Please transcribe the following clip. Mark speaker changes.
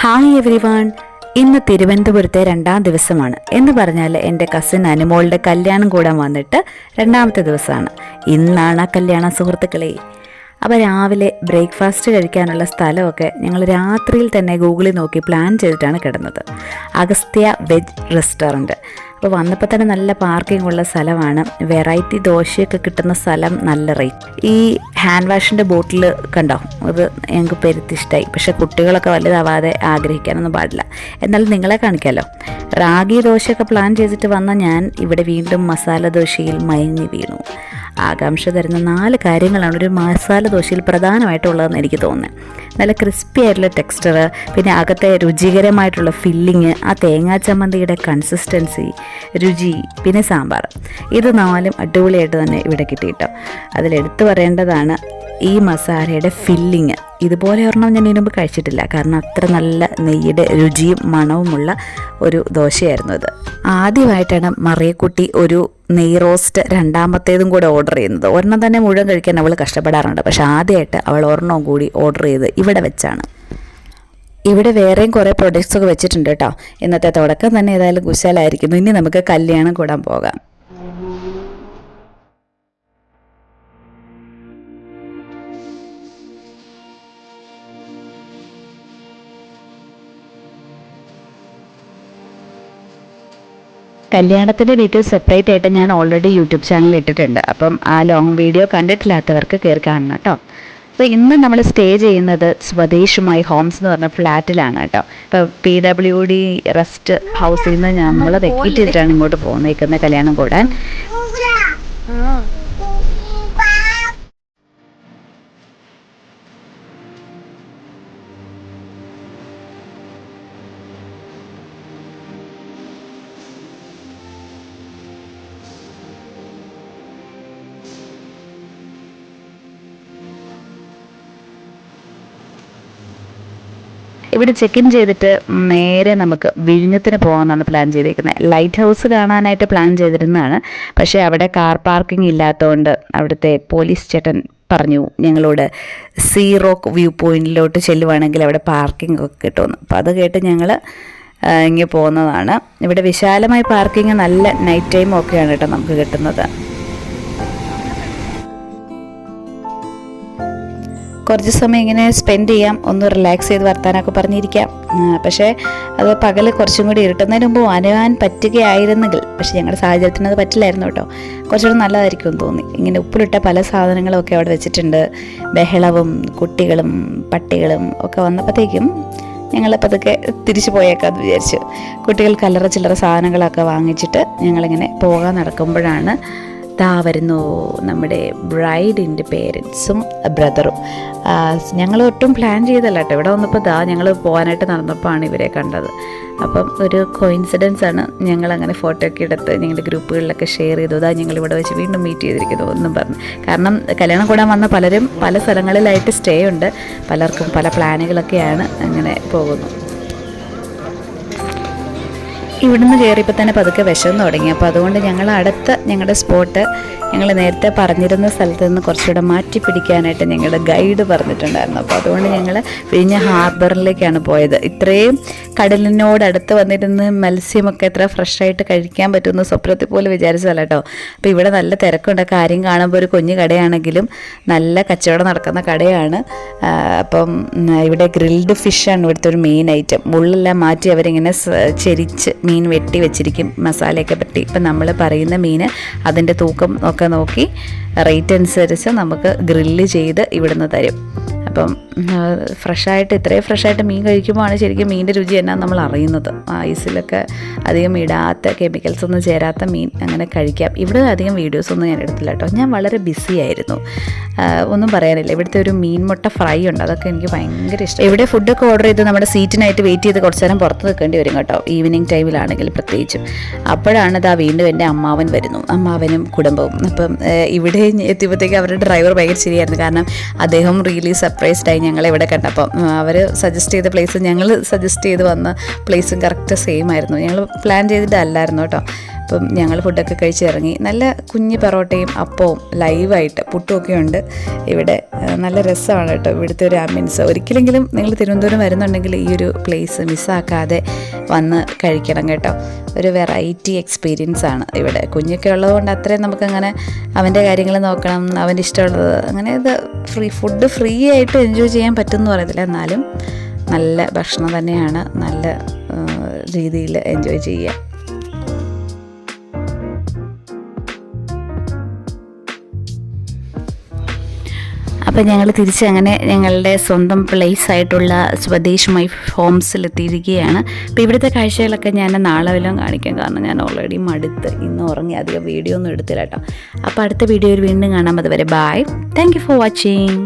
Speaker 1: Hi every one. ഇന്ന് തിരുവനന്തപുരത്തെ 2ാം ദിവസമാണ്. എന്ന് പറഞ്ഞാൽ എൻ്റെ കസിൻ അനുമോളുടെ കല്യാണം കൂടാൻ വന്നിട്ട് 2ാമത്തെ ദിവസമാണ്. ഇന്നാണ് ആ കല്യാണം സുഹൃത്തുക്കളെ. അപ്പോൾ രാവിലെ ബ്രേക്ക്ഫാസ്റ്റ് കഴിക്കാനുള്ള സ്ഥലമൊക്കെ ഞങ്ങൾ രാത്രിയിൽ തന്നെ ഗൂഗിളിൽ നോക്കി പ്ലാൻ ചെയ്തിട്ടാണ് കിടന്നത്. Agastya veg restaurant. അപ്പോൾ വന്നപ്പോൾ തന്നെ നല്ല പാർക്കിംഗ് ഉള്ള സ്ഥലമാണ്. വെറൈറ്റി ദോശയൊക്കെ കിട്ടുന്ന സ്ഥലം, നല്ല റേറ്റ്. ഈ ഹാൻഡ് വാഷിൻ്റെ ബോട്ടിൽ കണ്ടോ, അത് ഞങ്ങൾക്ക് പെരുത്തിഷ്ടമായി. പക്ഷേ കുട്ടികളൊക്കെ വലുതാവാതെ ആഗ്രഹിക്കാനൊന്നും പാടില്ല. എന്നാലും നിങ്ങളെ കാണിക്കാമല്ലോ. റാഗി ദോശയൊക്കെ പ്ലാൻ ചെയ്തിട്ട് വന്ന ഞാൻ ഇവിടെ വീണ്ടും മസാല ദോശയിൽ മയങ്ങി വീണു. ആകാംക്ഷ തരുന്ന 4 കാര്യങ്ങളാണ് ഒരു മസാല ദോശയിൽ പ്രധാനമായിട്ടുള്ളതെന്ന് എനിക്ക് തോന്നുന്നത്. നല്ല ക്രിസ്പി ആയിട്ടുള്ള ടെക്സ്ചർ, പിന്നെ അകത്തെ രുചികരമായിട്ടുള്ള ഫില്ലിങ്, ആ തേങ്ങാ ചമ്മന്തിയുടെ കൺസിസ്റ്റൻസി, രുചി, പിന്നെ സാമ്പാർ. ഇത് 4ഉം അടിപൊളിയായിട്ട് തന്നെ ഇവിടെ കിട്ടിയിട്ടോ. അതിലെടുത്ത് പറയേണ്ടതാണ് ഈ മസാലയുടെ ഫില്ലിങ്. ഇതുപോലെ ഒരെണ്ണം ഞാൻ ഇതിനു മുമ്പ് കഴിച്ചിട്ടില്ല. കാരണം അത്ര നല്ല നെയ്യുടെ രുചിയും മണവുമുള്ള ഒരു ദോശയായിരുന്നു ഇത്. ആദ്യമായിട്ടാണ് മറിയക്കുട്ടി ഒരു നെയ് റോസ്റ്റ് 2ാമത്തേതും കൂടെ ഓർഡർ ചെയ്യുന്നത്. ഒരെണ്ണം തന്നെ മുഴുവൻ കഴിക്കാൻ അവൾ കഷ്ടപ്പെടാറുണ്ട്. പക്ഷെ ആദ്യമായിട്ട് അവൾ ഒരെണ്ണം കൂടി ഓർഡർ ചെയ്ത് ഇവിടെ വെച്ചാണ്. ഇവിടെ വേറെയും കുറേ പ്രൊഡക്ട്സ് ഒക്കെ വെച്ചിട്ടുണ്ട് കേട്ടോ. ഇന്നത്തെ തുടക്കം തന്നെ ഏതായാലും കുശാലായിരിക്കുന്നു. ഇനി നമുക്ക് കല്യാണം കൂടാൻ പോകാം. കല്യാണത്തിൻ്റെ ഡീറ്റെയിൽസ് സെപ്പറേറ്റ് ആയിട്ട് ഞാൻ ഓൾറെഡി യൂട്യൂബ് ചാനലിൽ ഇട്ടിട്ടുണ്ട്. അപ്പം ആ ലോങ് വീഡിയോ കണ്ടിട്ടില്ലാത്തവർക്ക് കയറി കാണണം കേട്ടോ. അപ്പോൾ ഇന്ന് നമ്മൾ സ്റ്റേ ചെയ്യുന്നത് സ്വദേശുമായി ഹോംസ് എന്ന് പറഞ്ഞ ഫ്ലാറ്റിലാണ് കേട്ടോ. ഇപ്പോൾ PWD റെസ്റ്റ് ഹൗസിൽ നിന്ന് നമ്മൾ വെക്കറ്റ് ചെയ്തിട്ടാണ് ഇങ്ങോട്ട് പോകുന്നേക്കുന്നത് കല്യാണം കൂടാൻ. ഇവിടെ ചെക്ക് ഇൻ ചെയ്തിട്ട് നേരെ നമുക്ക് വിഴിഞ്ഞത്തിന് പോകാമെന്നാണ് പ്ലാൻ ചെയ്തേക്കുന്നത്. ലൈറ്റ് ഹൗസ് കാണാനായിട്ട് പ്ലാൻ ചെയ്തിരുന്നതാണ്. പക്ഷേ അവിടെ കാർ പാർക്കിംഗ് ഇല്ലാത്തതുകൊണ്ട് അവിടുത്തെ പോലീസ് ചേട്ടൻ പറഞ്ഞു ഞങ്ങളോട് സീ റോക്ക് വ്യൂ പോയിന്റിലോട്ട് ചെല്ലുവാണെങ്കിൽ അവിടെ പാർക്കിംഗ് ഒക്കെ കിട്ടുമെന്ന്. അപ്പോൾ അത് കേട്ട് ഞങ്ങൾ ഇങ്ങനെ പോകുന്നതാണ്. ഇവിടെ വിശാലമായ പാർക്കിംഗ്, നല്ല നൈറ്റ് ടൈം ഒക്കെയാണ് കേട്ടോ നമുക്ക് കിട്ടുന്നത്. കുറച്ച് സമയം ഇങ്ങനെ സ്പെൻഡ് ചെയ്യാം, ഒന്ന് റിലാക്സ് ചെയ്ത് വർത്താനൊക്കെ പറഞ്ഞിരിക്കാം. പക്ഷേ അത് പകൽ കുറച്ചും കൂടി ഇരുട്ടുന്നതിന് മുമ്പ് വരാൻ പറ്റുകയായിരുന്നെങ്കിൽ, പക്ഷേ ഞങ്ങളുടെ സാഹചര്യത്തിന് അത് പറ്റില്ലായിരുന്നു കേട്ടോ. കുറച്ചുകൂടി നല്ലതായിരിക്കും എന്ന് തോന്നി. ഇങ്ങനെ ഉപ്പിലിട്ട പല സാധനങ്ങളും ഒക്കെ അവിടെ വെച്ചിട്ടുണ്ട്. ബഹളവും കുട്ടികളും പട്ടികളും ഒക്കെ വന്നപ്പോഴത്തേക്കും ഞങ്ങളപ്പോൾ അതൊക്കെ തിരിച്ചു പോയേക്കാമെന്ന് വിചാരിച്ചു. കുട്ടികൾ കല്ലറ ചില്ലറ സാധനങ്ങളൊക്കെ വാങ്ങിച്ചിട്ട് ഞങ്ങളിങ്ങനെ പോകാൻ നടക്കുമ്പോഴാണ് ദാ വരുന്നു നമ്മുടെ ബ്രൈഡിൻ്റെ പേരൻസും ബ്രദറും. ഞങ്ങൾ ഒട്ടും പ്ലാൻ ചെയ്തല്ല കേട്ടോ. ഇവിടെ വന്നപ്പോൾ ഞങ്ങൾ പോകാനായിട്ട് നടന്നപ്പോഴാണ് ഇവരെ കണ്ടത്. അപ്പം ഒരു കോയിൻസിഡൻസ് ആണ്. ഞങ്ങളങ്ങനെ ഫോട്ടോ ഒക്കെ എടുത്ത് ഞങ്ങളുടെ ഗ്രൂപ്പുകളിലൊക്കെ ഷെയർ ചെയ്തു. ഞങ്ങളിവിടെ വെച്ച് വീണ്ടും മീറ്റ് ചെയ്തിരിക്കുന്നു എന്നും പറഞ്ഞു. കാരണം കല്യാണം കൂടാൻ വന്ന പലരും പല സ്ഥലങ്ങളിലായിട്ട് സ്റ്റേ ഉണ്ട്. പലർക്കും പല പ്ലാനുകളൊക്കെയാണ്. അങ്ങനെ പോകുന്നു. ഇവിടുന്ന് കയറിയപ്പോൾ തന്നെ പതുക്കെ വിശന്ന് തുടങ്ങി. അപ്പോൾ അതുകൊണ്ട് ഞങ്ങൾ ഞങ്ങളുടെ സ്പോട്ട് ഞങ്ങൾ നേരത്തെ പറഞ്ഞിരുന്ന സ്ഥലത്ത് നിന്ന് കുറച്ചുകൂടെ മാറ്റി പിടിക്കാനായിട്ട് ഞങ്ങളുടെ ഗൈഡ് പറഞ്ഞിട്ടുണ്ടായിരുന്നു. അപ്പോൾ അതുകൊണ്ട് ഞങ്ങൾ വിഴിഞ്ഞ ഹാർബറിലേക്കാണ് പോയത്. ഇത്രയും കടലിനോടടുത്ത് വന്നിരുന്ന് മത്സ്യമൊക്കെ എത്ര ഫ്രഷായിട്ട് കഴിക്കാൻ പറ്റുമെന്ന് സ്വപ്നത്തിൽ പോലും വിചാരിച്ചതല്ല കേട്ടോ. അപ്പോൾ ഇവിടെ നല്ല തിരക്കുണ്ട്. കാര്യം കാണുമ്പോൾ ഒരു കുഞ്ഞു കടയാണെങ്കിലും നല്ല കച്ചവടം നടക്കുന്ന കടയാണ്. അപ്പം ഇവിടെ ഗ്രിൽഡ് ഫിഷാണ് ഇവിടുത്തെ ഒരു മെയിൻ ഐറ്റം. മുള്ളെല്ലാം മാറ്റി അവരിങ്ങനെ ചെരിച്ച് മീൻ വെട്ടി വെച്ചിരിക്കും, മസാലയൊക്കെ പറ്റി. ഇപ്പം നമ്മൾ പറയുന്ന മീൻ അതിൻ്റെ തൂക്കം ഒക്കെ നോക്കി റേറ്റ് അനുസരിച്ച് നമുക്ക് ഗ്രില്ല് ചെയ്ത് ഇവിടുന്ന് തരും. അപ്പം ഇത്രയും ഫ്രഷായിട്ട് മീൻ കഴിക്കുമ്പോഴാണ് ശരിക്കും മീനിൻ്റെ രുചി എന്നാണ് നമ്മൾ അറിയുന്നത്. ഐസിലൊക്കെ അധികം ഇടാത്ത, കെമിക്കൽസ് ഒന്നും ചേരാത്ത മീൻ അങ്ങനെ കഴിക്കാം. ഇവിടെ അധികം വീഡിയോസൊന്നും ഞാൻ എടുത്തില്ല കേട്ടോ. ഞാൻ വളരെ ബിസി ആയിരുന്നു. ഒന്നും പറയാനില്ല. ഇവിടുത്തെ ഒരു മീൻ മുട്ട ഫ്രൈ ഉണ്ട്, അതൊക്കെ എനിക്ക് ഭയങ്കര ഇഷ്ടം. ഇവിടെ ഫുഡൊക്കെ ഓർഡർ ചെയ്ത് നമ്മുടെ സീറ്റിനായിട്ട് വെയിറ്റ് ചെയ്ത് കുറച്ച് നേരം പുറത്ത് നിൽക്കേണ്ടി വരും കേട്ടോ, ഈവനിങ് ടൈമിലാണെങ്കിൽ പ്രത്യേകിച്ചും. അപ്പോഴാണ് വീണ്ടും എൻ്റെ അമ്മാവൻ വരുന്നു, അമ്മാവനും കുടുംബവും. അപ്പം ഇവിടെ എത്തിയപ്പോഴത്തേക്ക് അവരുടെ ഡ്രൈവർ ഭയങ്കര ശരിയായിരുന്നു. കാരണം അദ്ദേഹം റിയലി സർപ്രൈസ്ഡായി ഞങ്ങളെ ഇവിടെ കണ്ടപ്പം. അവർ സജസ്റ്റ് ചെയ്ത പ്ലേസും ഞങ്ങൾ സജസ്റ്റ് ചെയ്ത് വന്ന പ്ലേസും കറക്റ്റ് സെയിം ആയിരുന്നു. ഞങ്ങൾ പ്ലാൻ ചെയ്തിട്ടല്ലായിരുന്നു കേട്ടോ. അപ്പം ഞങ്ങൾ ഫുഡൊക്കെ കഴിച്ചിറങ്ങി. നല്ല കുഞ്ഞ് പൊറോട്ടയും അപ്പവും ലൈവായിട്ട് പുട്ടുമൊക്കെ ഉണ്ട് ഇവിടെ. നല്ല രസമാണ് കേട്ടോ ഇവിടുത്തെ ഒരു ആംബിയൻസ്. ഒരിക്കലെങ്കിലും നിങ്ങൾ തിരുവനന്തപുരം വരുന്നുണ്ടെങ്കിൽ ഈ ഒരു പ്ലേസ് മിസ്സാക്കാതെ വന്ന് കഴിക്കണം കേട്ടോ. ഒരു വെറൈറ്റി എക്സ്പീരിയൻസ് ആണ് ഇവിടെ. കുഞ്ഞൊക്കെ ഉള്ളതുകൊണ്ട് അത്രയും നമുക്കങ്ങനെ അവൻ്റെ കാര്യങ്ങൾ നോക്കണം, അവൻ്റെ ഇഷ്ടമുള്ളത് അങ്ങനെ ഇത് ഫുഡ് ഫ്രീ ആയിട്ട് എൻജോയ് ചെയ്യാൻ പറ്റുമെന്ന് പറയത്തില്ല, എന്നാലും നല്ല ഭക്ഷണം തന്നെയാണ്, നല്ല രീതിയിൽ എൻജോയ് ചെയ്യുക. അപ്പം ഞങ്ങൾ തിരിച്ചങ്ങനെ ഞങ്ങളുടെ സ്വന്തം പ്ലേസ് ആയിട്ടുള്ള സ്വദേശ് മൈ ഹോംസിലെത്തിയിരിക്കുകയാണ്. അപ്പോൾ ഇവിടുത്തെ കാഴ്ചകളൊക്കെ ഞാൻ നാളെ വല്ലതും കാണിക്കാം, കാരണം ഞാൻ ഓൾറെഡി മടുത്ത് ഇന്ന് ഉറങ്ങി, അധികം വീഡിയോ ഒന്നും എടുത്തില്ല കേട്ടോ. അപ്പോൾ അടുത്ത വീഡിയോയിൽ വീണ്ടും കാണാം. അതുവരെ bye, thank you for watching.